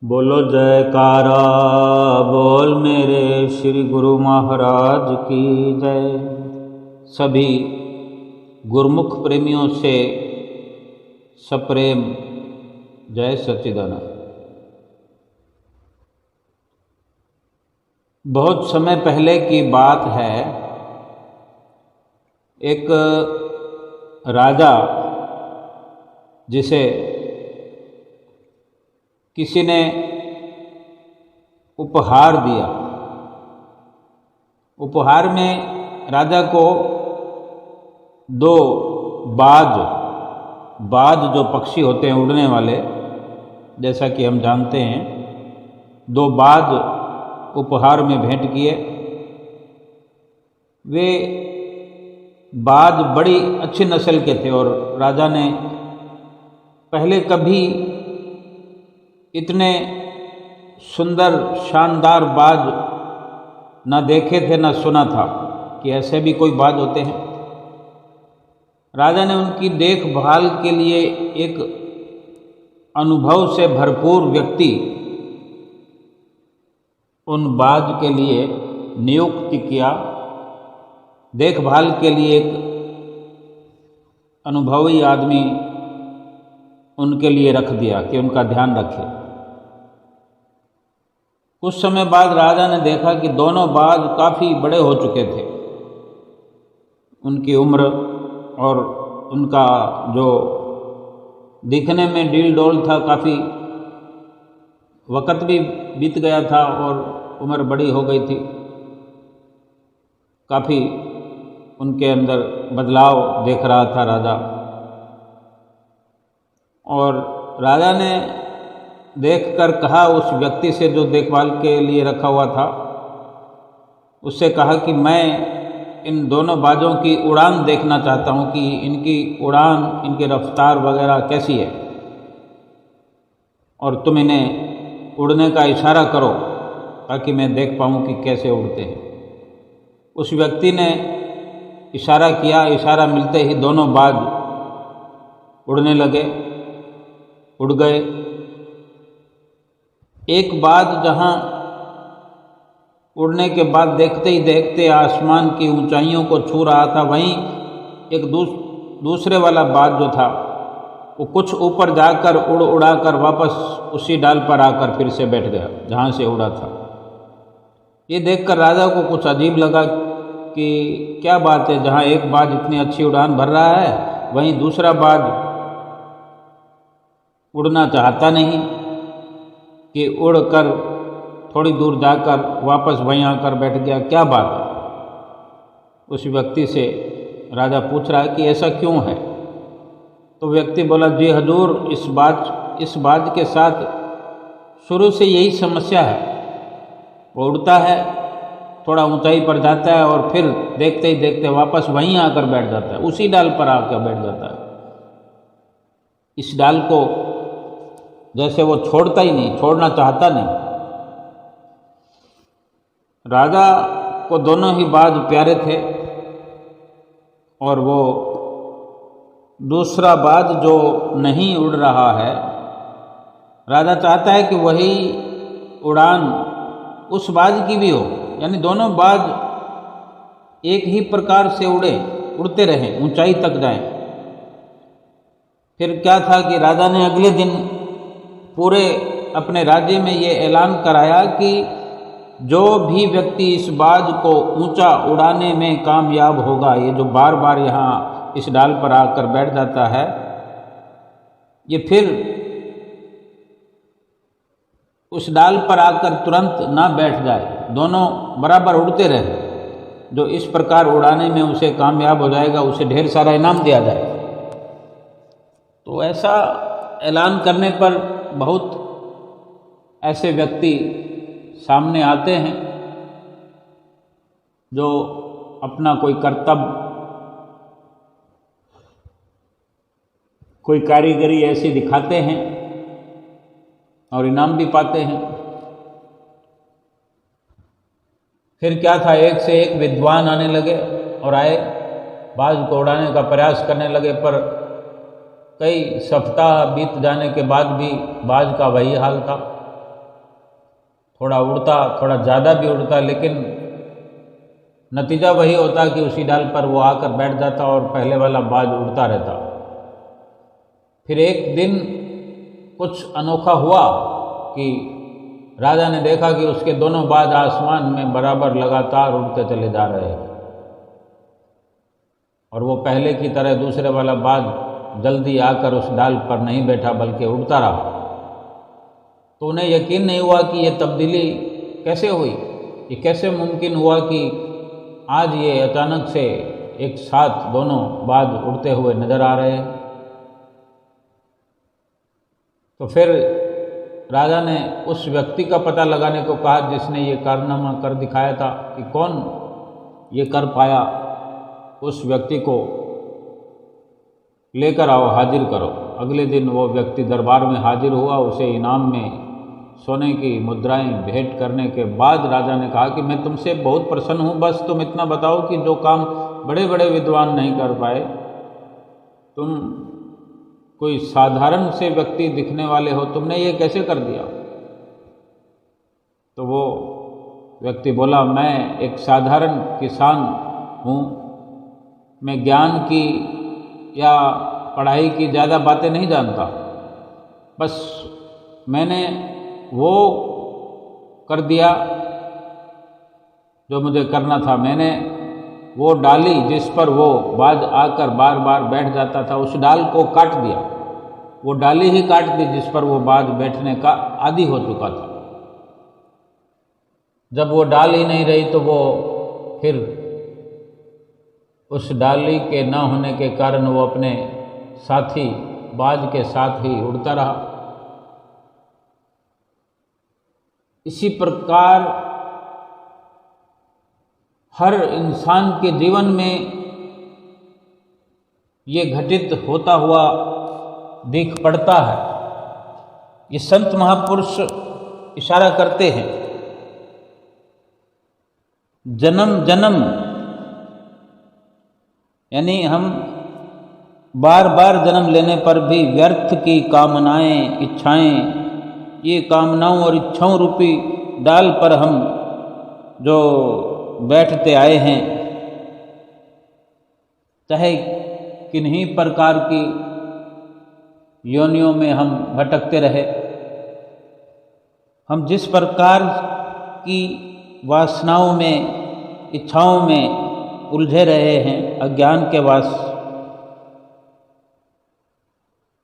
बोलो जयकारा बोल मेरे श्री गुरु महाराज की जय। सभी गुरुमुख प्रेमियों से सप्रेम जय सच्चिदानंद। बहुत समय पहले की बात है, एक राजा जिसे किसी ने उपहार दिया। उपहार में राजा को दो बाज जो पक्षी होते हैं उड़ने वाले, जैसा कि हम जानते हैं, दो बाज उपहार में भेंट किए। वे बाज बड़ी अच्छी नस्ल के थे और राजा ने पहले कभी इतने सुंदर शानदार बाज न देखे थे न सुना था कि ऐसे भी कोई बाज होते हैं। राजा ने उनकी देखभाल के लिए एक अनुभव से भरपूर व्यक्ति उन बाज के लिए नियुक्त किया। देखभाल के लिए एक अनुभवी आदमी उनके लिए रख दिया कि उनका ध्यान रखे। कुछ समय बाद राजा ने देखा कि दोनों बाज काफ़ी बड़े हो चुके थे। उनकी उम्र और उनका जो दिखने में डील डोल था, काफ़ी वक़्त भी बीत गया था और उम्र बड़ी हो गई थी। काफ़ी उनके अंदर बदलाव देख रहा था राजा। और राजा ने देखकर कहा उस व्यक्ति से जो देखभाल के लिए रखा हुआ था, उससे कहा कि मैं इन दोनों बाजों की उड़ान देखना चाहता हूं कि इनकी उड़ान, इनकी रफ्तार वगैरह कैसी है, और तुम इन्हें उड़ने का इशारा करो ताकि मैं देख पाऊं कि कैसे उड़ते हैं। उस व्यक्ति ने इशारा किया। इशारा मिलते ही दोनों बाज उड़ने लगे, उड़ गए। एक बाज जहां उड़ने के बाद देखते ही देखते आसमान की ऊंचाइयों को छू रहा था, वहीं एक दूसरे वाला बाज जो था वो कुछ ऊपर जाकर उड़ाकर वापस उसी डाल पर आकर फिर से बैठ गया जहां से उड़ा था। ये देखकर राजा को कुछ अजीब लगा कि क्या बात है, जहां एक बाज इतनी अच्छी उड़ान भर रहा है वहीं दूसरा बाज उड़ना चाहता नहीं कि उड़कर थोड़ी दूर जाकर वापस वहीं आकर बैठ गया। क्या बात है? उस व्यक्ति से राजा पूछ रहा है कि ऐसा क्यों है? तो व्यक्ति बोला, जी हजूर, इस बाज के साथ शुरू से यही समस्या है। वो उड़ता है, थोड़ा ऊंचाई पर जाता है और फिर देखते ही देखते वापस वहीं आकर बैठ जाता है, उसी डाल पर आकर बैठ जाता है। इस डाल को जैसे वो छोड़ता ही नहीं, छोड़ना चाहता नहीं। राजा को दोनों ही बाज प्यारे थे और वो दूसरा बाज जो नहीं उड़ रहा है, राजा चाहता है कि वही उड़ान उस बाज की भी हो, यानी दोनों बाज एक ही प्रकार से उड़ते रहें, ऊंचाई तक जाएं। फिर क्या था कि राजा ने अगले दिन पूरे अपने राज्य में ये ऐलान कराया कि जो भी व्यक्ति इस बाज को ऊंचा उड़ाने में कामयाब होगा, ये जो बार बार यहाँ इस डाल पर आकर बैठ जाता है, ये फिर उस डाल पर आकर तुरंत ना बैठ जाए, दोनों बराबर उड़ते रहे। जो इस प्रकार उड़ाने में उसे कामयाब हो जाएगा उसे ढेर सारा इनाम दिया जाए। तो ऐसा ऐलान करने पर बहुत ऐसे व्यक्ति सामने आते हैं जो अपना कोई कर्तव्य, कोई कारीगरी ऐसी दिखाते हैं और इनाम भी पाते हैं। फिर क्या था, एक से एक विद्वान आने लगे और आए, बाज को उड़ाने का प्रयास करने लगे, पर कई सप्ताह बीत जाने के बाद भी बाज का वही हाल था। थोड़ा उड़ता, थोड़ा ज़्यादा भी उड़ता, लेकिन नतीजा वही होता कि उसी डाल पर वो आकर बैठ जाता और पहले वाला बाज उड़ता रहता। फिर एक दिन कुछ अनोखा हुआ कि राजा ने देखा कि उसके दोनों बाज आसमान में बराबर लगातार उड़ते चले जा रहे हैं और वो पहले की तरह दूसरे वाला बाज जल्दी आकर उस डाल पर नहीं बैठा बल्कि उड़ता रहा। तो उन्हें यकीन नहीं हुआ कि ये तब्दीली कैसे हुई, ये कैसे मुमकिन हुआ कि आज ये अचानक से एक साथ दोनों बाज उड़ते हुए नज़र आ रहे हैं। तो फिर राजा ने उस व्यक्ति का पता लगाने को कहा जिसने ये कारनामा कर दिखाया था कि कौन ये कर पाया। उस व्यक्ति को लेकर आओ, हाजिर करो। अगले दिन वो व्यक्ति दरबार में हाजिर हुआ। उसे इनाम में सोने की मुद्राएं भेंट करने के बाद राजा ने कहा कि मैं तुमसे बहुत प्रसन्न हूँ, बस तुम इतना बताओ कि जो काम बड़े बड़े विद्वान नहीं कर पाए, तुम कोई साधारण से व्यक्ति दिखने वाले हो, तुमने ये कैसे कर दिया। तो वो व्यक्ति बोला, मैं एक साधारण किसान हूँ, मैं ज्ञान की या पढ़ाई की ज़्यादा बातें नहीं जानता, बस मैंने वो कर दिया जो मुझे करना था। मैंने वो डाली जिस पर वो बाज आकर बार बार बैठ जाता था, उस डाल को काट दिया। वो डाली ही काट दी जिस पर वो बाज बैठने का आदी हो चुका था। जब वो डाल ही नहीं रही तो वो फिर उस डाली के न होने के कारण वो अपने साथी बाज के साथ ही उड़ता रहा। इसी प्रकार हर इंसान के जीवन में ये घटित होता हुआ दिख पड़ता है। ये संत महापुरुष इशारा करते हैं, जन्म जन्म यानी हम बार बार जन्म लेने पर भी व्यर्थ की कामनाएं, इच्छाएं, ये कामनाओं और इच्छाओं रूपी डाल पर हम जो बैठते आए हैं, चाहे किन्हीं प्रकार की योनियों में हम भटकते रहे, हम जिस प्रकार की वासनाओं में, इच्छाओं में उलझे रहे हैं अज्ञान के वास,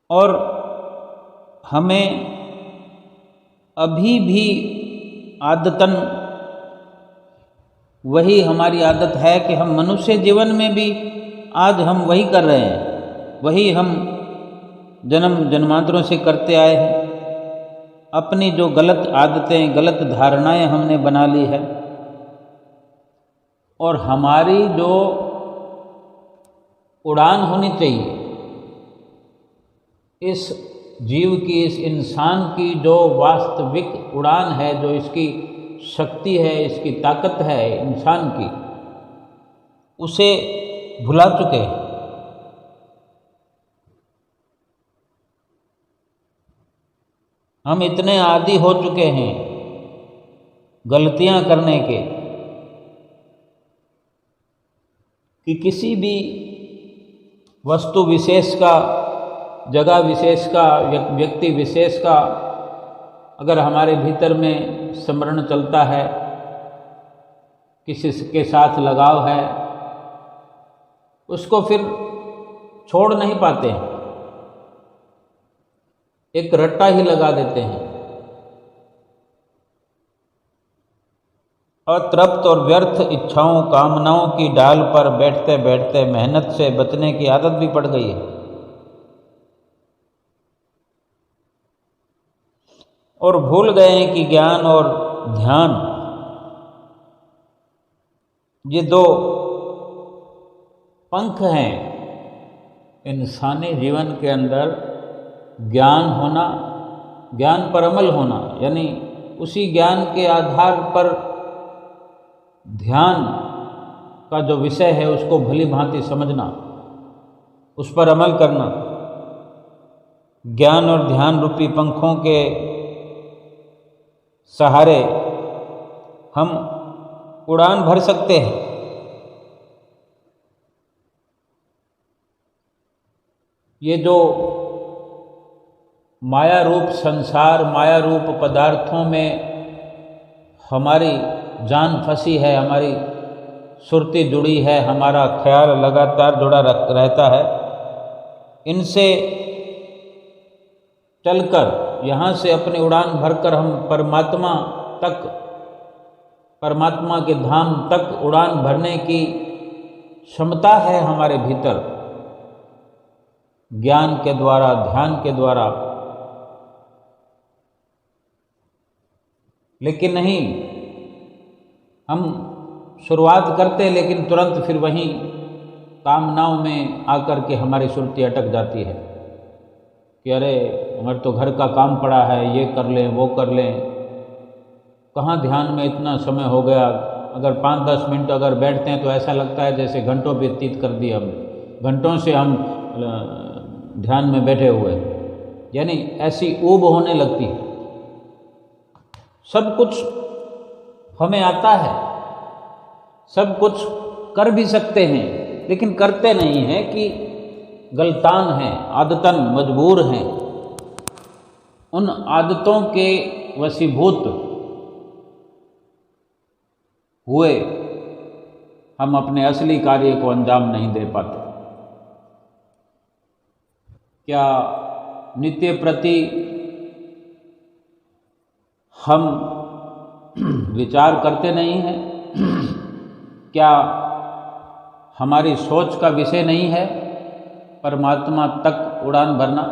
और हमें अभी भी आदतन वही हमारी आदत है कि हम मनुष्य जीवन में भी आज हम वही कर रहे हैं, वही हम जन्म जन्मांतरों से करते आए हैं। अपनी जो गलत आदतें, गलत धारणाएं हमने बना ली है, और हमारी जो उड़ान होनी चाहिए, इस जीव की, इस इंसान की जो वास्तविक उड़ान है, जो इसकी शक्ति है, इसकी ताकत है इंसान की, उसे भुला चुके हैं। हम इतने आदी हो चुके हैं गलतियां करने के कि किसी भी वस्तु विशेष का, जगह विशेष का, व्यक्ति विशेष का अगर हमारे भीतर में स्मरण चलता है, किसी के साथ लगाव है, उसको फिर छोड़ नहीं पाते हैं, एक रट्टा ही लगा देते हैं। अतृप्त और व्यर्थ इच्छाओं, कामनाओं की डाल पर बैठते बैठते मेहनत से बचने की आदत भी पड़ गई है, और भूल गए हैं कि ज्ञान और ध्यान, ये दो पंख हैं इंसानी जीवन के अंदर। ज्ञान होना, ज्ञान पर अमल होना, यानी उसी ज्ञान के आधार पर ध्यान का जो विषय है उसको भली भांति समझना, उस पर अमल करना। ज्ञान और ध्यान रूपी पंखों के सहारे हम उड़ान भर सकते हैं। ये जो माया रूप संसार, माया रूप पदार्थों में हमारी जान फंसी है, हमारी सुरती जुड़ी है, हमारा ख्याल लगातार जुड़ा रहता है, इनसे चलकर यहाँ से अपनी उड़ान भरकर हम परमात्मा तक, परमात्मा के धाम तक उड़ान भरने की क्षमता है हमारे भीतर, ज्ञान के द्वारा, ध्यान के द्वारा। लेकिन नहीं, हम शुरुआत करते लेकिन तुरंत फिर वहीं कामनाओं में आकर के हमारी सुरती अटक जाती है कि अरे हमारे तो घर का काम पड़ा है, ये कर लें, वो कर लें। कहाँ ध्यान में इतना समय हो गया। अगर 5-10 मिनट अगर बैठते हैं तो ऐसा लगता है जैसे घंटों व्यतीत कर दिए हमने, घंटों से हम ध्यान में बैठे हुए हैं, यानी ऐसी ऊब होने लगती है। सब कुछ हमें आता है, सब कुछ कर भी सकते हैं, लेकिन करते नहीं हैं कि गलतान हैं, आदतन मजबूर हैं। उन आदतों के वशीभूत हुए हम अपने असली कार्य को अंजाम नहीं दे पाते। क्या नित्य प्रति हम विचार करते नहीं हैं? क्या हमारी सोच का विषय नहीं है परमात्मा तक उड़ान भरना?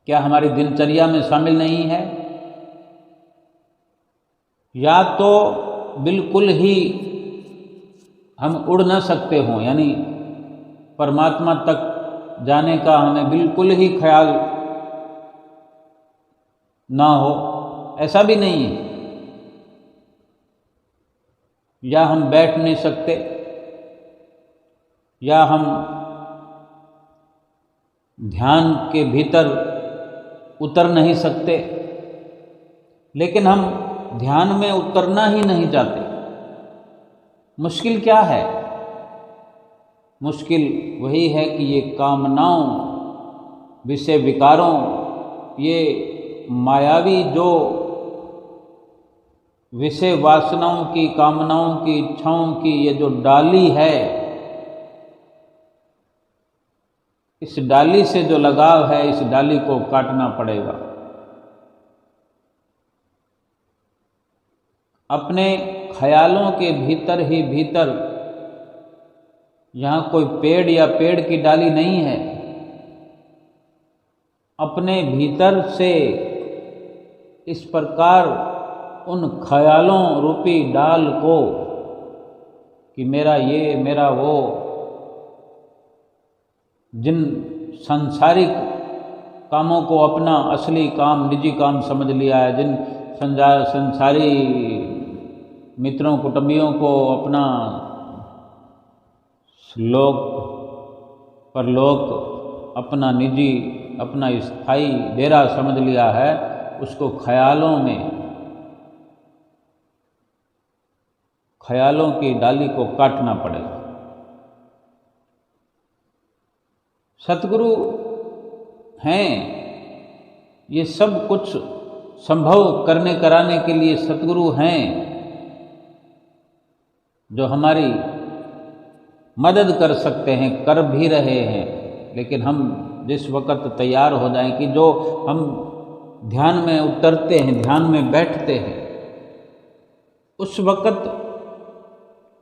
क्या हमारी दिनचर्या में शामिल नहीं है? या तो बिल्कुल ही हम उड़ न सकते हों, यानी परमात्मा तक जाने का हमें बिल्कुल ही ख्याल ना हो, ऐसा भी नहीं है। या हम बैठ नहीं सकते, या हम ध्यान के भीतर उतर नहीं सकते, लेकिन हम ध्यान में उतरना ही नहीं चाहते। मुश्किल क्या है? मुश्किल वही है कि ये कामनाओं, विषय विकारों, ये मायावी जो विषय वासनाओं की, कामनाओं की, इच्छाओं की ये जो डाली है, इस डाली से जो लगाव है, इस डाली को काटना पड़ेगा। अपने ख्यालों के भीतर ही भीतर, यहाँ कोई पेड़ या पेड़ की डाली नहीं है, अपने भीतर से इस प्रकार उन ख्यालों रूपी डाल को कि मेरा ये, मेरा वो, जिन सांसारिक कामों को अपना असली काम, निजी काम समझ लिया है, जिन संसारी मित्रों कुटुंबियों को अपना लोक परलोक, अपना निजी, अपना स्थायी डेरा समझ लिया है, उसको ख्यालों की डाली को काटना पड़ेगा। सतगुरु हैं, ये सब कुछ संभव करने कराने के लिए सतगुरु हैं, जो हमारी मदद कर सकते हैं, कर भी रहे हैं। लेकिन हम जिस वक़्त तैयार हो जाएं कि जो हम ध्यान में उतरते हैं, ध्यान में बैठते हैं, उस वक़्त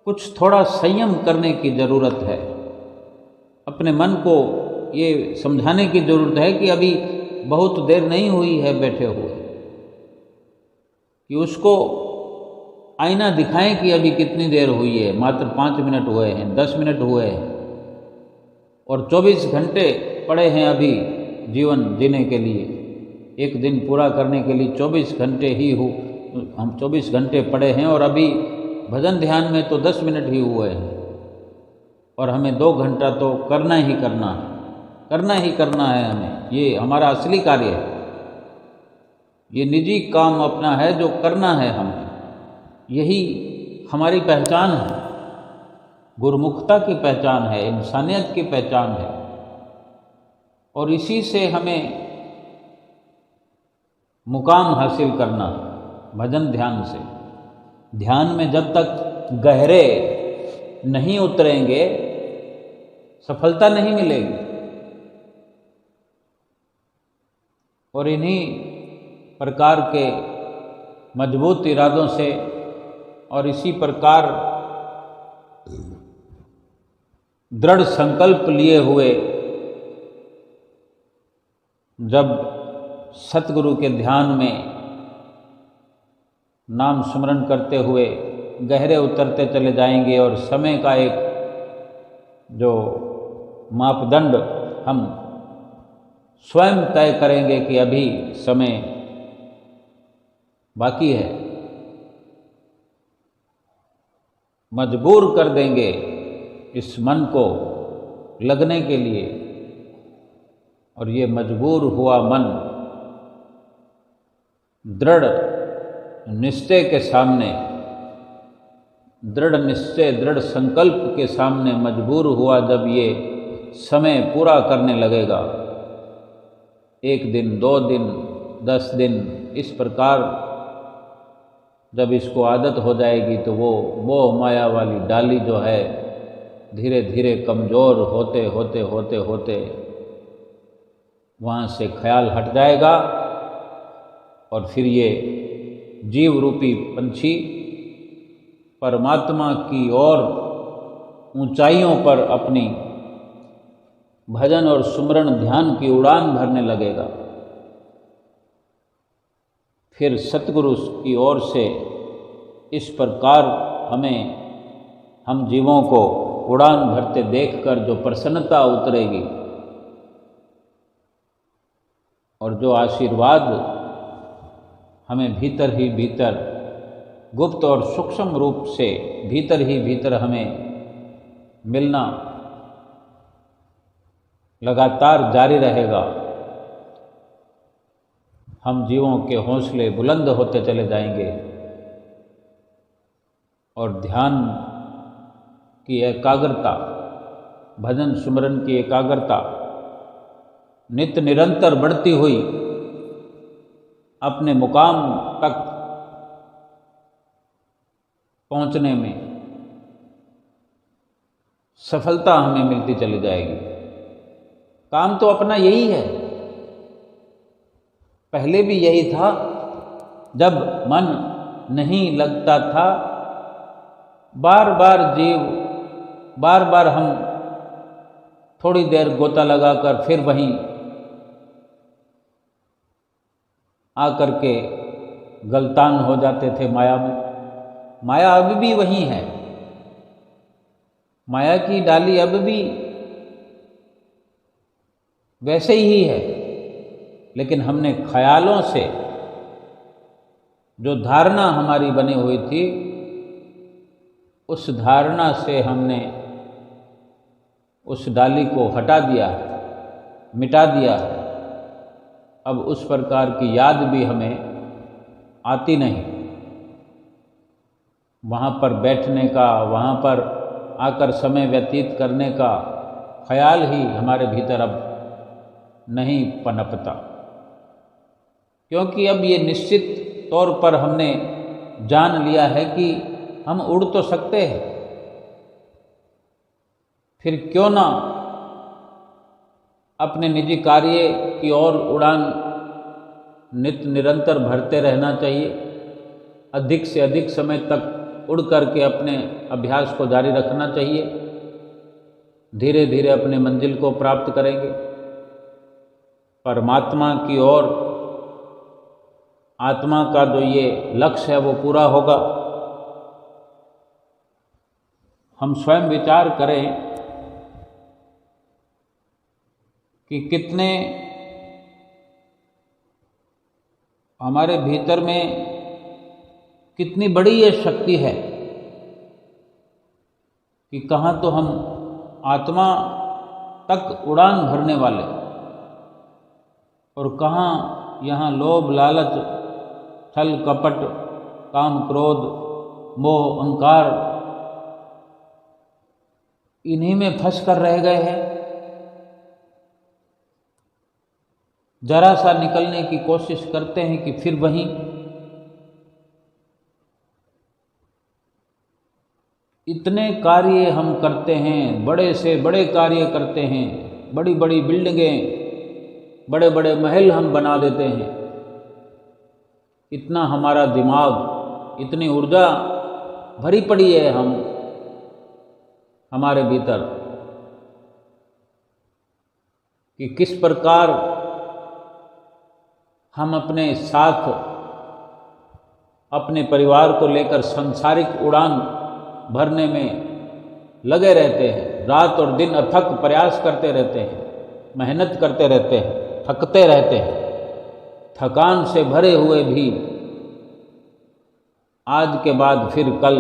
कुछ थोड़ा संयम करने की ज़रूरत है। अपने मन को ये समझाने की ज़रूरत है कि अभी बहुत देर नहीं हुई है बैठे हुए, कि उसको आईना दिखाएं कि अभी कितनी देर हुई है। मात्र 5 मिनट हुए हैं, 10 मिनट हुए हैं, और 24 घंटे पड़े हैं अभी जीवन जीने के लिए। एक दिन पूरा करने के लिए 24 घंटे ही हम 24 घंटे पड़े हैं, और अभी भजन ध्यान में तो 10 मिनट ही हुए हैं, और हमें 2 घंटा तो करना ही करना है, करना ही करना है हमें। ये हमारा असली कार्य है, ये निजी काम अपना है जो करना है हमें। यही हमारी पहचान है, गुरुमुखता की पहचान है, इंसानियत की पहचान है। और इसी से हमें मुकाम हासिल करना, भजन ध्यान से। ध्यान में जब तक गहरे नहीं उतरेंगे सफलता नहीं मिलेगी। और इन्हीं प्रकार के मजबूत इरादों से और इसी प्रकार दृढ़ संकल्प लिए हुए जब सतगुरु के ध्यान में नाम स्मरण करते हुए गहरे उतरते चले जाएंगे और समय का एक जो मापदंड हम स्वयं तय करेंगे कि अभी समय बाकी है, मजबूर कर देंगे इस मन को लगने के लिए। और ये मजबूर हुआ मन दृढ़ निश्चय के सामने, दृढ़ निश्चय दृढ़ संकल्प के सामने मजबूर हुआ जब ये समय पूरा करने लगेगा, 1 दिन 2 दिन 10 दिन, इस प्रकार जब इसको आदत हो जाएगी तो वो मोह माया वाली डाली जो है धीरे धीरे कमज़ोर होते होते होते होते वहाँ से ख्याल हट जाएगा। और फिर ये जीव रूपी पंछी परमात्मा की ओर ऊंचाइयों पर अपनी भजन और सुमरण ध्यान की उड़ान भरने लगेगा। फिर सतगुरु की ओर से इस प्रकार हम जीवों को उड़ान भरते देखकर जो प्रसन्नता उतरेगी और जो आशीर्वाद हमें भीतर ही भीतर गुप्त और सूक्ष्म रूप से भीतर ही भीतर हमें मिलना लगातार जारी रहेगा, हम जीवों के हौसले बुलंद होते चले जाएंगे और ध्यान की एकाग्रता, भजन सुमरन की एकाग्रता नित्य निरंतर बढ़ती हुई अपने मुकाम तक पहुंचने में सफलता हमें मिलती चली जाएगी। काम तो अपना यही है, पहले भी यही था। जब मन नहीं लगता था, बार बार हम थोड़ी देर गोता लगाकर फिर वहीं आकर के गलतान हो जाते थे माया में। माया अब भी वही है, माया की डाली अब भी वैसे ही है, लेकिन हमने ख्यालों से जो धारणा हमारी बनी हुई थी, उस धारणा से हमने उस डाली को हटा दिया, मिटा दिया। अब उस प्रकार की याद भी हमें आती नहीं। वहाँ पर बैठने का, वहाँ पर आकर समय व्यतीत करने का ख्याल ही हमारे भीतर अब नहीं पनपता, क्योंकि अब ये निश्चित तौर पर हमने जान लिया है कि हम उड़ तो सकते हैं, फिर क्यों ना अपने निजी कार्य की ओर उड़ान नित्य निरंतर भरते रहना चाहिए। अधिक से अधिक समय तक उड़ करके अपने अभ्यास को जारी रखना चाहिए। धीरे धीरे अपने मंजिल को प्राप्त करेंगे, परमात्मा की ओर आत्मा का जो ये लक्ष्य है वो पूरा होगा। हम स्वयं विचार करें कि कितने हमारे भीतर में कितनी बड़ी ये शक्ति है कि कहाँ तो हम आत्मा तक उड़ान भरने वाले और कहाँ यहाँ लोभ लालच छल कपट काम क्रोध मोह, अहंकार इन्हीं में फंस कर रह गए हैं। जरा सा निकलने की कोशिश करते हैं कि फिर वहीं इतने कार्य हम करते हैं, बड़े से बड़े कार्य करते हैं, बड़ी बड़ी बिल्डिंगें, बड़े बड़े महल हम बना देते हैं। इतना हमारा दिमाग, इतनी ऊर्जा भरी पड़ी है हमारे भीतर कि किस प्रकार हम अपने साथ अपने परिवार को लेकर सांसारिक उड़ान भरने में लगे रहते हैं। रात और दिन अथक प्रयास करते रहते हैं, मेहनत करते रहते हैं, थकते रहते हैं। थकान से भरे हुए भी आज के बाद फिर कल,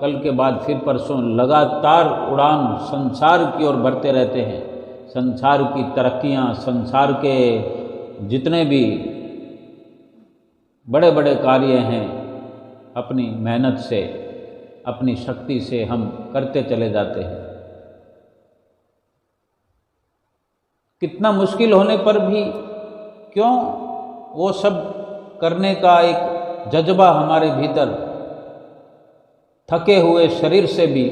कल के बाद फिर परसों, लगातार उड़ान संसार की ओर भरते रहते हैं। संसार की तरक्कियां, संसार के जितने भी बड़े बड़े कार्य हैं, अपनी मेहनत से, अपनी शक्ति से हम करते चले जाते हैं। कितना मुश्किल होने पर भी क्यों वो सब करने का एक जज्बा हमारे भीतर, थके हुए शरीर से भी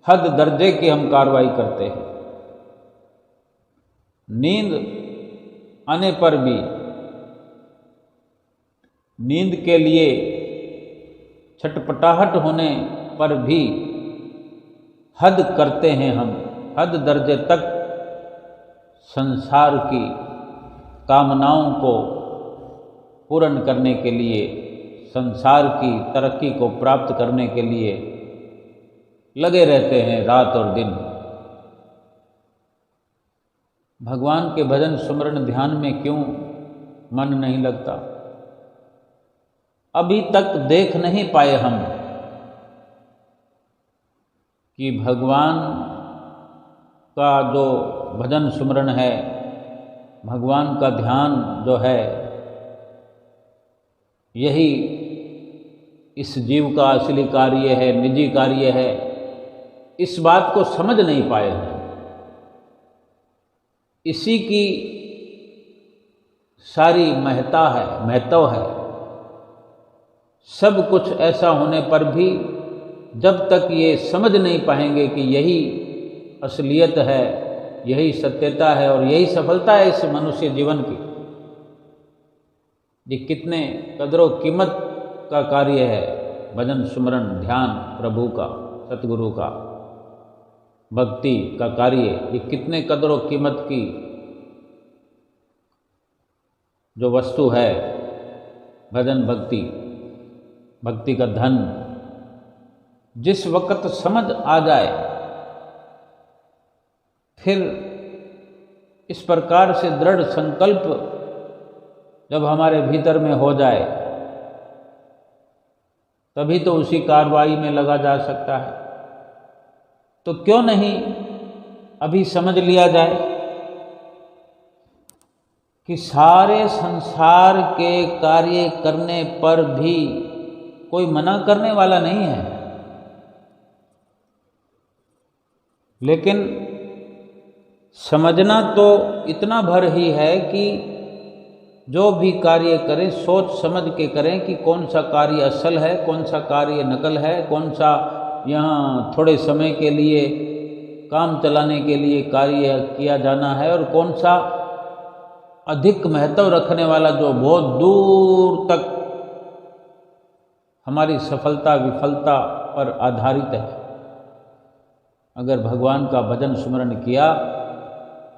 हद दर्जे की हम कार्रवाई करते हैं। नींद आने पर भी, नींद के लिए छटपटाहट होने पर भी हद करते हैं हम, हद दर्जे तक संसार की कामनाओं को पूर्ण करने के लिए, संसार की तरक्की को प्राप्त करने के लिए लगे रहते हैं रात और दिन। भगवान के भजन सुमरण ध्यान में क्यों मन नहीं लगता? अभी तक देख नहीं पाए हम कि भगवान का जो भजन सुमरण है, भगवान का ध्यान जो है, यही इस जीव का असली कार्य है, निजी कार्य है। इस बात को समझ नहीं पाए हैं। इसी की सारी महत्ता है, महत्व है। सब कुछ ऐसा होने पर भी जब तक ये समझ नहीं पाएंगे कि यही असलियत है, यही सत्यता है और यही सफलता है इस मनुष्य जीवन की, ये कितने कदरों कीमत का कार्य है भजन सुमरण ध्यान प्रभु का, सतगुरु का, भक्ति का कार्य। ये कितने कदरों कीमत की जो वस्तु है भजन भक्ति, भक्ति का धन। जिस वक्त समझ आ जाए, फिर इस प्रकार से दृढ़ संकल्प जब हमारे भीतर में हो जाए, तभी तो उसी कार्रवाई में लगा जा सकता है। तो क्यों नहीं अभी समझ लिया जाए कि सारे संसार के कार्य करने पर भी कोई मना करने वाला नहीं है, लेकिन समझना तो इतना भर ही है कि जो भी कार्य करें सोच समझ के करें कि कौन सा कार्य असल है, कौन सा कार्य नकल है, कौन सा यहाँ थोड़े समय के लिए काम चलाने के लिए कार्य किया जाना है और कौन सा अधिक महत्व रखने वाला जो बहुत दूर तक हमारी सफलता विफलता पर आधारित है। अगर भगवान का भजन स्मरण किया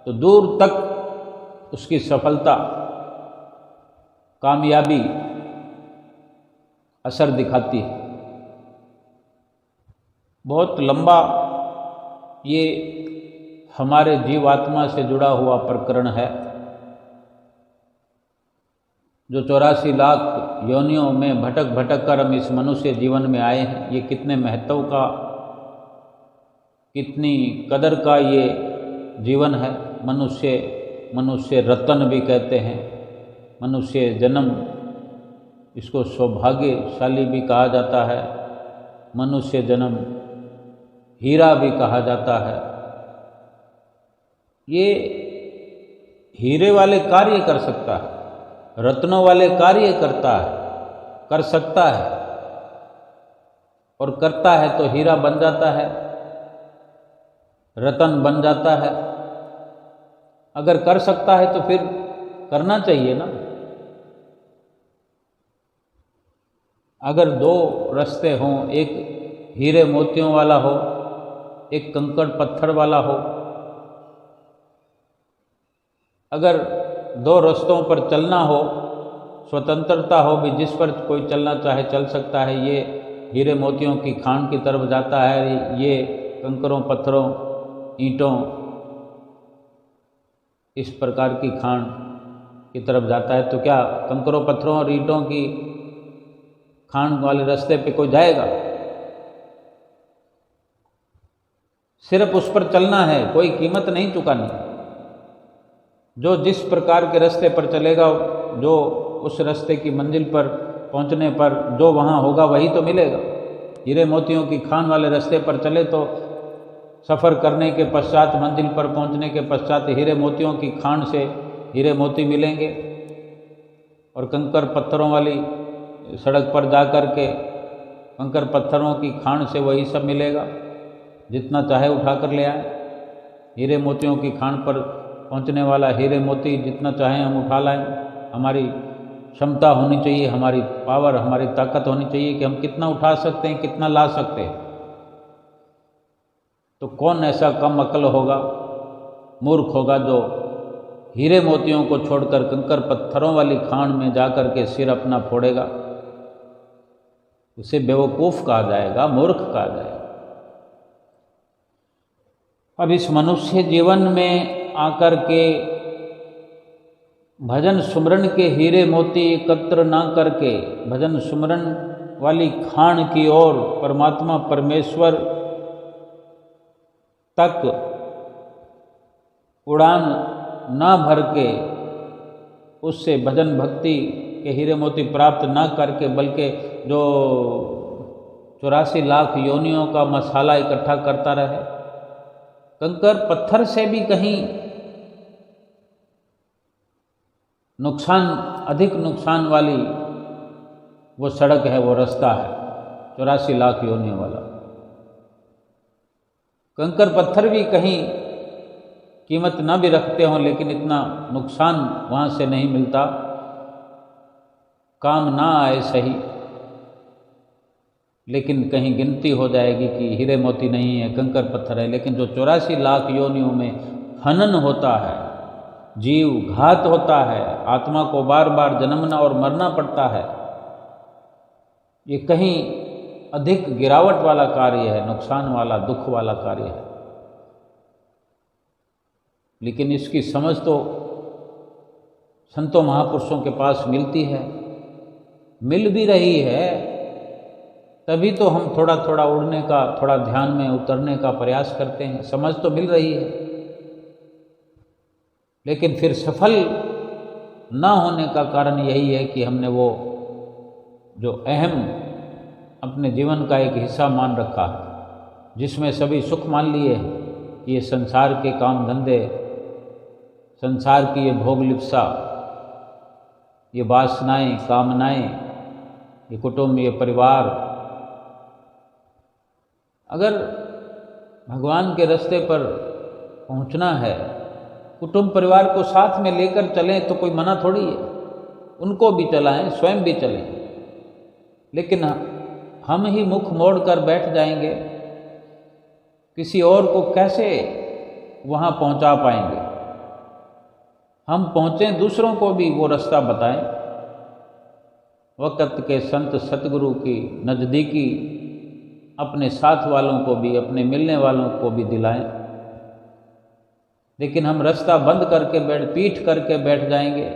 तो दूर तक उसकी सफलता, कामयाबी असर दिखाती है। बहुत लंबा ये हमारे जीवात्मा से जुड़ा हुआ प्रकरण है, जो 84 लाख योनियों में भटक भटक कर हम इस मनुष्य जीवन में आए हैं। ये कितने महत्व का, कितनी कदर का ये जीवन है। मनुष्य रत्न भी कहते हैं, मनुष्य जन्म इसको सौभाग्यशाली भी कहा जाता है, मनुष्य जन्म हीरा भी कहा जाता है। ये हीरे वाले कार्य कर सकता है, रत्नों वाले कार्य करता है, कर सकता है, और करता है तो हीरा बन जाता है, रतन बन जाता है। अगर कर सकता है तो फिर करना चाहिए ना। अगर दो रास्ते हों, एक हीरे मोतियों वाला हो, एक कंकड़ पत्थर वाला हो, अगर दो रास्तों पर चलना हो, स्वतंत्रता हो भी, जिस पर कोई चलना चाहे चल सकता है। ये हीरे मोतियों की खान की तरफ जाता है, ये कंकरों पत्थरों ईंटों इस प्रकार की खान की तरफ जाता है। तो क्या कंकरों पत्थरों और ईंटों की खान वाले रास्ते पे कोई जाएगा? सिर्फ उस पर चलना है, कोई कीमत नहीं चुकानी। जो जिस प्रकार के रास्ते पर चलेगा, जो उस रास्ते की मंजिल पर पहुंचने पर जो वहाँ होगा वही तो मिलेगा। हीरे मोतियों की खान वाले रास्ते पर चले तो सफ़र करने के पश्चात, मंजिल पर पहुंचने के पश्चात हीरे मोतियों की खान से हीरे मोती मिलेंगे, और कंकर पत्थरों वाली सड़क पर जा कर के कंकर पत्थरों की खान से वही सब मिलेगा। जितना चाहे उठा कर ले आए। हीरे मोतियों की खान पर पहुंचने वाला हीरे मोती जितना चाहे हम उठा लाएं। हमारी क्षमता होनी चाहिए, हमारी पावर, हमारी ताकत होनी चाहिए कि हम कितना उठा सकते हैं, कितना ला सकते हैं। तो कौन ऐसा कम अक्ल होगा, मूर्ख होगा, जो हीरे मोतियों को छोड़कर कंकर पत्थरों वाली खान में जाकर के सिर अपना फोड़ेगा? उसे बेवकूफ़ कहा जाएगा, मूर्ख कहा जाएगा। अब इस मनुष्य जीवन में आकर के भजन सुमरन के हीरे मोती एकत्र ना करके भजन सुमरन वाली खान की ओर, परमात्मा परमेश्वर तक उड़ान ना भर के, उससे भजन भक्ति के हीरे मोती प्राप्त ना करके, बल्कि जो 84 लाख योनियों का मसाला इकट्ठा करता रहे, कंकर पत्थर से भी कहीं नुकसान, अधिक नुकसान वाली वो सड़क है, वो रास्ता है 84 लाख योनियों वाला। कंकर पत्थर भी कहीं कीमत ना भी रखते हों, लेकिन इतना नुकसान वहाँ से नहीं मिलता। काम ना आए सही, लेकिन कहीं गिनती हो जाएगी कि हीरे मोती नहीं है, कंकर पत्थर है। लेकिन जो 84 लाख योनियों में हनन होता है, जीव घात होता है, आत्मा को बार बार जन्मना और मरना पड़ता है, ये कहीं अधिक गिरावट वाला कार्य है, नुकसान वाला, दुख वाला कार्य है। लेकिन इसकी समझ तो संतों महापुरुषों के पास मिलती है, मिल भी रही है। तभी तो हम थोड़ा थोड़ा उड़ने का, थोड़ा ध्यान में उतरने का प्रयास करते हैं। समझ तो मिल रही है, लेकिन फिर सफल ना होने का कारण यही है कि हमने वो जो अहम अपने जीवन का एक हिस्सा मान रखा है, जिसमें सभी सुख मान लिए हैं। ये संसार के काम धंधे, संसार की ये भोग लिप्सा, ये वासनाएं, कामनाएं, ये कुटुंब, ये परिवार। अगर भगवान के रास्ते पर पहुंचना है, कुटुंब परिवार को साथ में लेकर चलें तो कोई मना थोड़ी है। उनको भी चलाएं, स्वयं भी चलें। लेकिन हम ही मुख मोड़ कर बैठ जाएंगे, किसी और को कैसे वहाँ पहुँचा पाएंगे? हम पहुँचें, दूसरों को भी वो रास्ता बताएं। वक़्त के संत सतगुरु की नज़दीकी अपने साथ वालों को भी, अपने मिलने वालों को भी दिलाएं। लेकिन हम रास्ता बंद करके पीठ करके बैठ जाएंगे,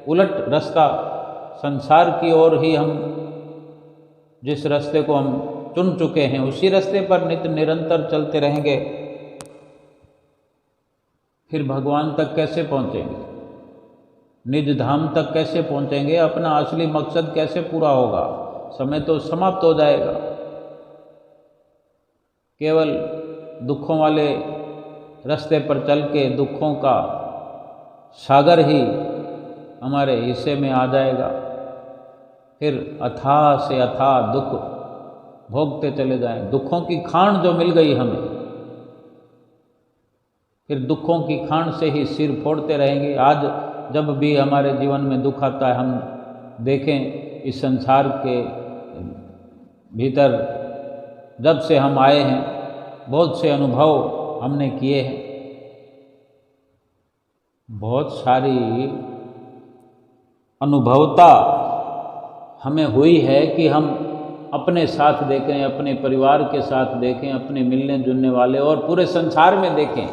उलट रास्ता संसार की ओर ही, हम जिस रास्ते को हम चुन चुके हैं उसी रास्ते पर नित्य निरंतर चलते रहेंगे, फिर भगवान तक कैसे पहुँचेंगे? निज धाम तक कैसे पहुंचेंगे, अपना असली मकसद कैसे पूरा होगा, समय तो समाप्त हो जाएगा। केवल दुखों वाले रास्ते पर चल के दुखों का सागर ही हमारे हिस्से में आ जाएगा, फिर अथाह से अथाह दुख भोगते चले जाएं। दुखों की खान जो मिल गई हमें, फिर दुखों की खान से ही सिर फोड़ते रहेंगे। आज जब भी हमारे जीवन में दुख आता है, हम देखें इस संसार के भीतर जब से हम आए हैं, बहुत से अनुभव हमने किए हैं, बहुत सारी अनुभवता हमें हुई है कि हम अपने साथ देखें, अपने परिवार के साथ देखें, अपने मिलने जुलने वाले और पूरे संसार में देखें।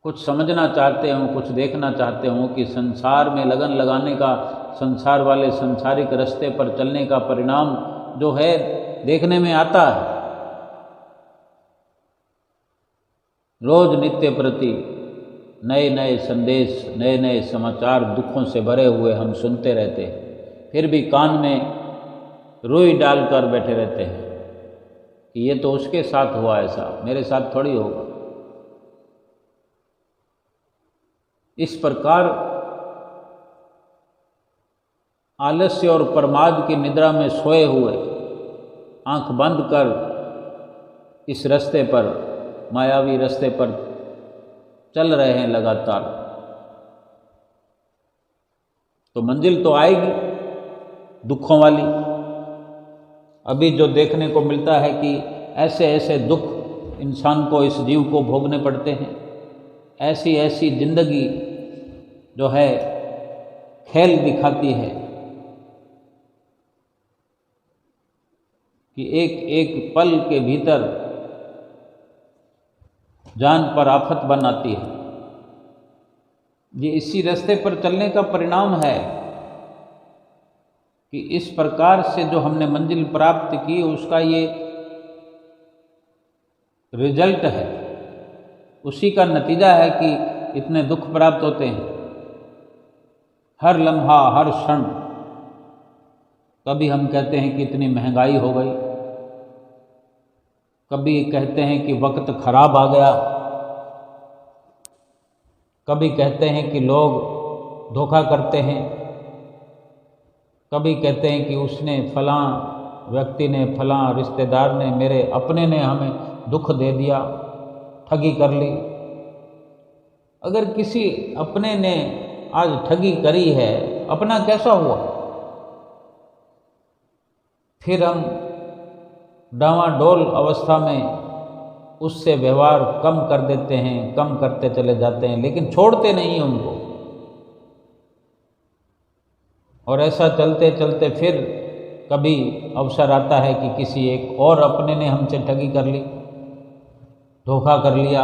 कुछ समझना चाहते हों, कुछ देखना चाहते हों कि संसार में लगन लगाने का, संसार वाले संसारिक रास्ते पर चलने का परिणाम जो है देखने में आता है। रोज नित्य प्रति नए नए संदेश, नए नए समाचार दुखों से भरे हुए हम सुनते रहते हैं, फिर भी कान में रुई डालकर बैठे रहते हैं कि ये तो उसके साथ हुआ, ऐसा मेरे साथ थोड़ी होगा। इस प्रकार आलस्य और प्रमाद की निद्रा में सोए हुए, आंख बंद कर इस रास्ते पर, मायावी रास्ते पर चल रहे हैं लगातार, तो मंजिल तो आएगी दुखों वाली। अभी जो देखने को मिलता है कि ऐसे ऐसे दुख इंसान को, इस जीव को भोगने पड़ते हैं, ऐसी ऐसी जिंदगी जो है खेल दिखाती है कि एक एक पल के भीतर जान पर आफत बनाती है। ये इसी रास्ते पर चलने का परिणाम है कि इस प्रकार से जो हमने मंजिल प्राप्त की, उसका ये रिजल्ट है, उसी का नतीजा है कि इतने दुख प्राप्त होते हैं। हर लम्हा, हर क्षण, कभी हम कहते हैं कि इतनी महंगाई हो गई, कभी कहते हैं कि वक्त खराब आ गया, कभी कहते हैं कि लोग धोखा करते हैं, कभी कहते हैं कि उसने, फलां व्यक्ति ने, फलां रिश्तेदार ने, मेरे अपने ने हमें दुख दे दिया, ठगी कर ली। अगर किसी अपने ने आज ठगी करी है, अपना कैसा हुआ? फिर हम डावाडोल अवस्था में उससे व्यवहार कम कर देते हैं, कम करते चले जाते हैं, लेकिन छोड़ते नहीं उनको। और ऐसा चलते चलते फिर कभी अवसर आता है कि किसी एक और अपने ने हमसे ठगी कर ली, धोखा कर लिया,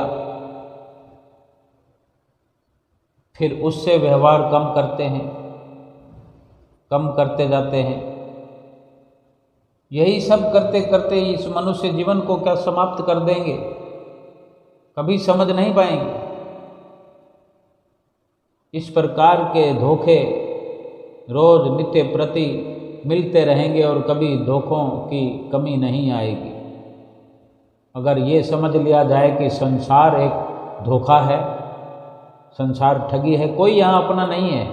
फिर उससे व्यवहार कम करते हैं, कम करते जाते हैं। यही सब करते करते इस मनुष्य जीवन को क्या समाप्त कर देंगे, कभी समझ नहीं पाएंगे। इस प्रकार के धोखे रोज नित्य प्रति मिलते रहेंगे और कभी धोखों की कमी नहीं आएगी। अगर ये समझ लिया जाए कि संसार एक धोखा है, संसार ठगी है, कोई यहाँ अपना नहीं है।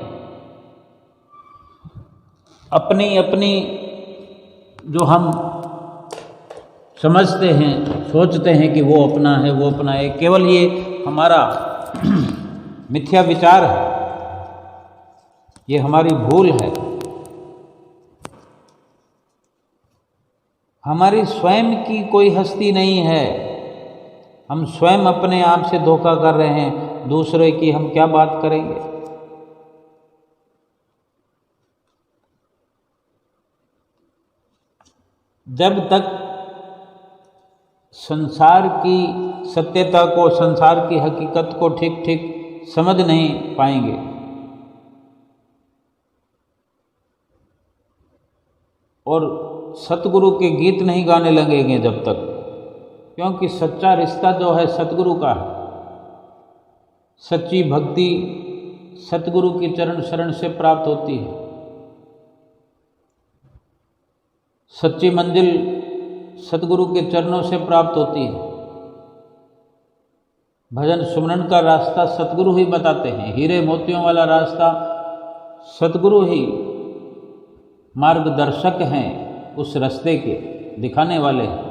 अपनी अपनी जो हम समझते हैं, सोचते हैं कि वो अपना है, वो अपना है, केवल ये हमारा मिथ्या विचार है, ये हमारी भूल है। हमारी स्वयं की कोई हस्ती नहीं है। हम स्वयं अपने आप से धोखा कर रहे हैं, दूसरे की हम क्या बात करेंगे। जब तक संसार की सत्यता को, संसार की हकीकत को ठीक ठीक समझ नहीं पाएंगे, और सतगुरु के गीत नहीं गाने लगेंगे जब तक, क्योंकि सच्चा रिश्ता जो है सतगुरु का है। सच्ची भक्ति सतगुरु की चरण शरण से प्राप्त होती है। सच्ची मंजिल सतगुरु के चरणों से प्राप्त होती है। भजन सुमरन का रास्ता सतगुरु ही बताते हैं। हीरे मोतियों वाला रास्ता सतगुरु ही मार्गदर्शक हैं, उस रास्ते के दिखाने वाले हैं।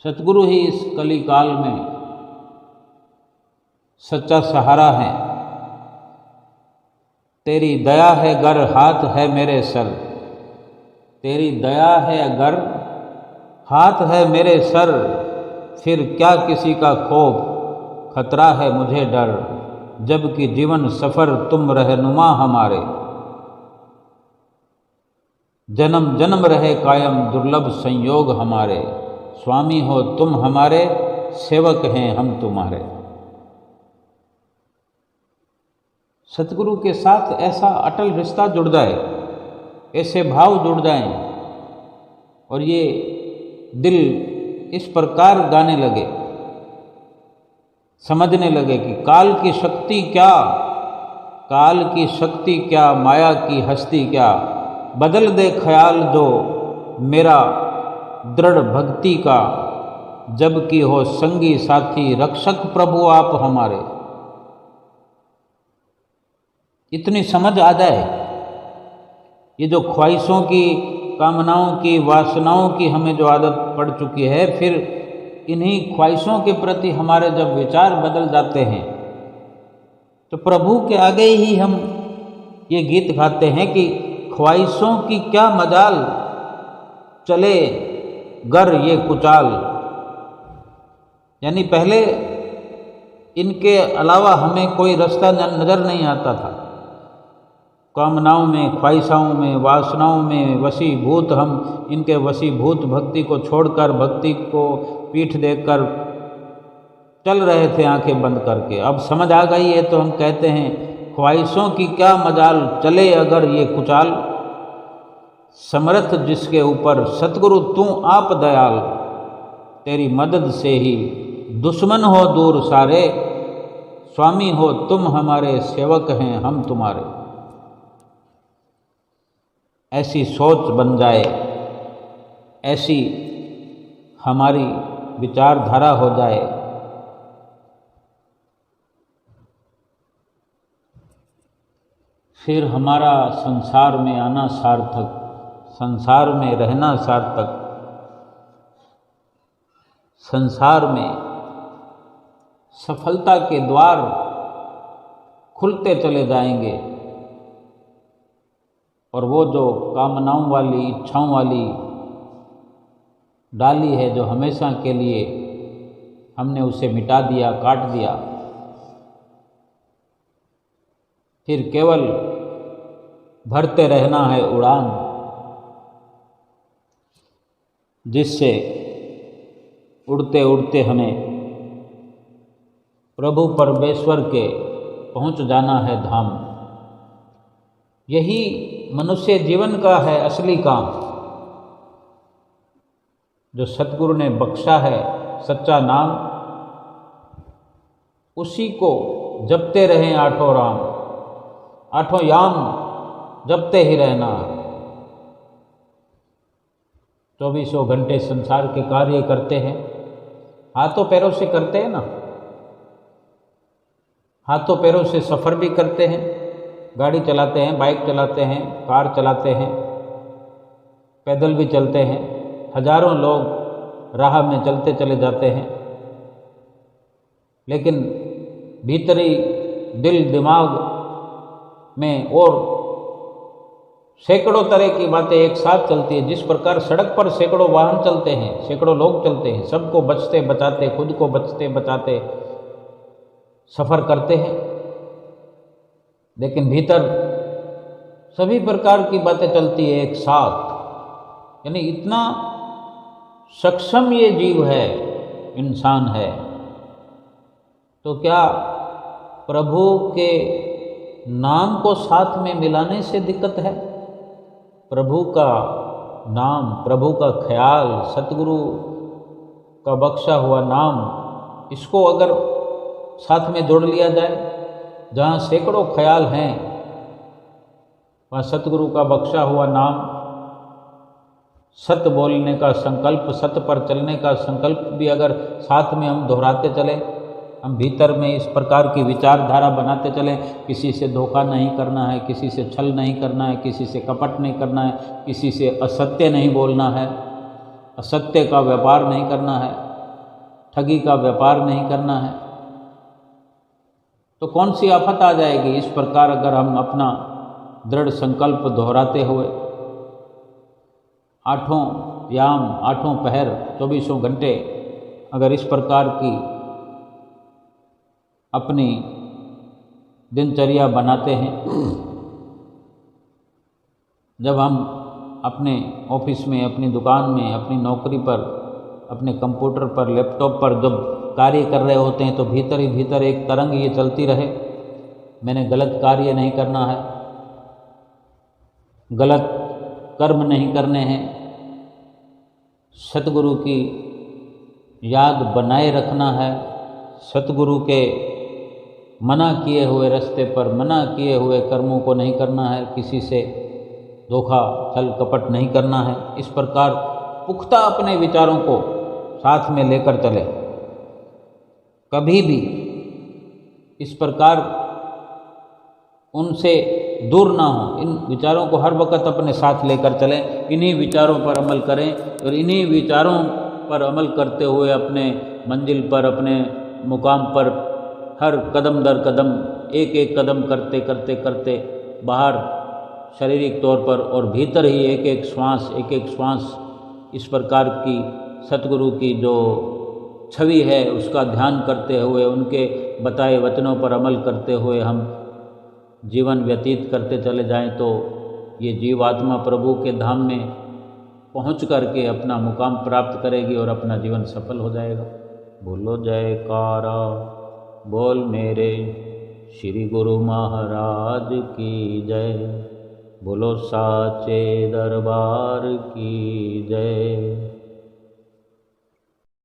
सतगुरु ही इस कली काल में सच्चा सहारा है। तेरी दया है गर हाथ है मेरे सर, तेरी दया है अगर हाथ है मेरे सर, फिर क्या किसी का खौफ, खतरा है मुझे डर, जबकि जीवन सफर तुम रहनुमा हमारे। जन्म जन्म रहे कायम दुर्लभ संयोग हमारे, स्वामी हो तुम हमारे, सेवक हैं हम तुम्हारे। सतगुरु के साथ ऐसा अटल रिश्ता जुड़ जाए, ऐसे भाव जुड़ जाएं और ये दिल इस प्रकार गाने लगे, समझने लगे कि काल की शक्ति क्या, काल की शक्ति क्या, माया की हस्ती क्या, बदल दे ख्याल जो मेरा दृढ़ भक्ति का, जबकि हो संगी साथी रक्षक प्रभु आप हमारे। इतनी समझ आ जाए, ये जो ख्वाहिशों की, कामनाओं की, वासनाओं की हमें जो आदत पड़ चुकी है, फिर इन्हीं ख्वाहिशों के प्रति हमारे जब विचार बदल जाते हैं तो प्रभु के आगे ही हम ये गीत गाते हैं कि ख्वाहिशों की क्या मजाल, चले गर ये कुचाल। यानी पहले इनके अलावा हमें कोई रास्ता नज़र नहीं आता था। कामनाओं में, ख्वाहिशों में, वासनाओं में वशीभूत हम इनके वशीभूत भक्ति को छोड़कर, भक्ति को पीठ देकर चल रहे थे आंखें बंद करके। अब समझ आ गई है तो हम कहते हैं ख्वाहिशों की क्या मजाल, चले अगर ये कुचाल, समर्थ जिसके ऊपर सतगुरु तू आप दयाल, तेरी मदद से ही दुश्मन हो दूर सारे, स्वामी हो तुम हमारे, सेवक हैं हम तुम्हारे। ऐसी सोच बन जाए, ऐसी हमारी विचारधारा हो जाए, फिर हमारा संसार में आना सार्थक, संसार में रहना सार्थक, संसार में सफलता के द्वार खुलते चले जाएंगे और वो जो कामनाओं वाली, इच्छाओं वाली डाली है, जो हमेशा के लिए हमने उसे मिटा दिया, काट दिया, फिर केवल भरते रहना है उड़ान, जिससे उड़ते उड़ते हमें प्रभु परमेश्वर के पहुंच जाना है धाम। यही मनुष्य जीवन का है असली काम, जो सतगुरु ने बख्शा है सच्चा नाम, उसी को जपते रहें आठों राम, आठों याम जपते ही रहना। 24 घंटे संसार के कार्य करते हैं, हाथों पैरों से करते हैं ना, हाथों पैरों से सफ़र भी करते हैं, गाड़ी चलाते हैं, बाइक चलाते हैं, कार चलाते हैं, पैदल भी चलते हैं, हजारों लोग राह में चलते चले जाते हैं, लेकिन भीतरी दिल दिमाग में और सैकड़ों तरह की बातें एक साथ चलती है। जिस प्रकार सड़क पर सैकड़ों वाहन चलते हैं, सैकड़ों लोग चलते हैं, सबको बचते बचाते, खुद को बचते बचाते सफ़र करते हैं, लेकिन भीतर सभी प्रकार की बातें चलती है एक साथ। यानी इतना सक्षम ये जीव है, इंसान है, तो क्या प्रभु के नाम को साथ में मिलाने से दिक्कत है? प्रभु का नाम, प्रभु का ख्याल, सतगुरु का बख्शा हुआ नाम इसको अगर साथ में जोड़ लिया जाए, जहाँ सैकड़ों ख्याल हैं वहाँ सतगुरु का बख्शा हुआ नाम, सत्य बोलने का संकल्प, सत्य पर चलने का संकल्प भी अगर साथ में हम दोहराते चले, हम भीतर में इस प्रकार की विचारधारा बनाते चलें, किसी से धोखा नहीं करना है, किसी से छल नहीं करना है, किसी से कपट नहीं करना है, किसी से असत्य नहीं बोलना है, असत्य का व्यापार नहीं करना है, ठगी का व्यापार नहीं करना है, तो कौन सी आफत आ जाएगी। इस प्रकार अगर हम अपना दृढ़ संकल्प दोहराते हुए आठों याम, आठों पहर, 24 घंटे अगर इस प्रकार की अपनी दिनचर्या बनाते हैं, जब हम अपने ऑफिस में, अपनी दुकान में, अपनी नौकरी पर, अपने कंप्यूटर पर, लैपटॉप पर जब कार्य कर रहे होते हैं तो भीतर ही भीतर एक तरंग ये चलती रहे, मैंने गलत कार्य नहीं करना है, गलत कर्म नहीं करने हैं, सतगुरु की याद बनाए रखना है, सतगुरु के मना किए हुए रास्ते पर, मना किए हुए कर्मों को नहीं करना है, किसी से धोखा छल कपट नहीं करना है। इस प्रकार पुख्ता अपने विचारों को साथ में लेकर चले, कभी भी इस प्रकार उनसे दूर ना हो, इन विचारों को हर वक्त अपने साथ लेकर चलें, इन्हीं विचारों पर अमल करें और इन्हीं विचारों पर अमल करते हुए अपने मंजिल पर, अपने मुकाम पर हर कदम दर कदम, एक एक कदम करते करते करते बाहर शारीरिक तौर पर और भीतर ही एक एक श्वास इस प्रकार की सतगुरु की जो छवि है उसका ध्यान करते हुए, उनके बताए वचनों पर अमल करते हुए हम जीवन व्यतीत करते चले जाएं तो ये जीवात्मा प्रभु के धाम में पहुंच करके अपना मुकाम प्राप्त करेगी और अपना जीवन सफल हो जाएगा। बोलो जयकारा बोल मेरे श्री गुरु महाराज की जय, बोलो साचे दरबार की जय।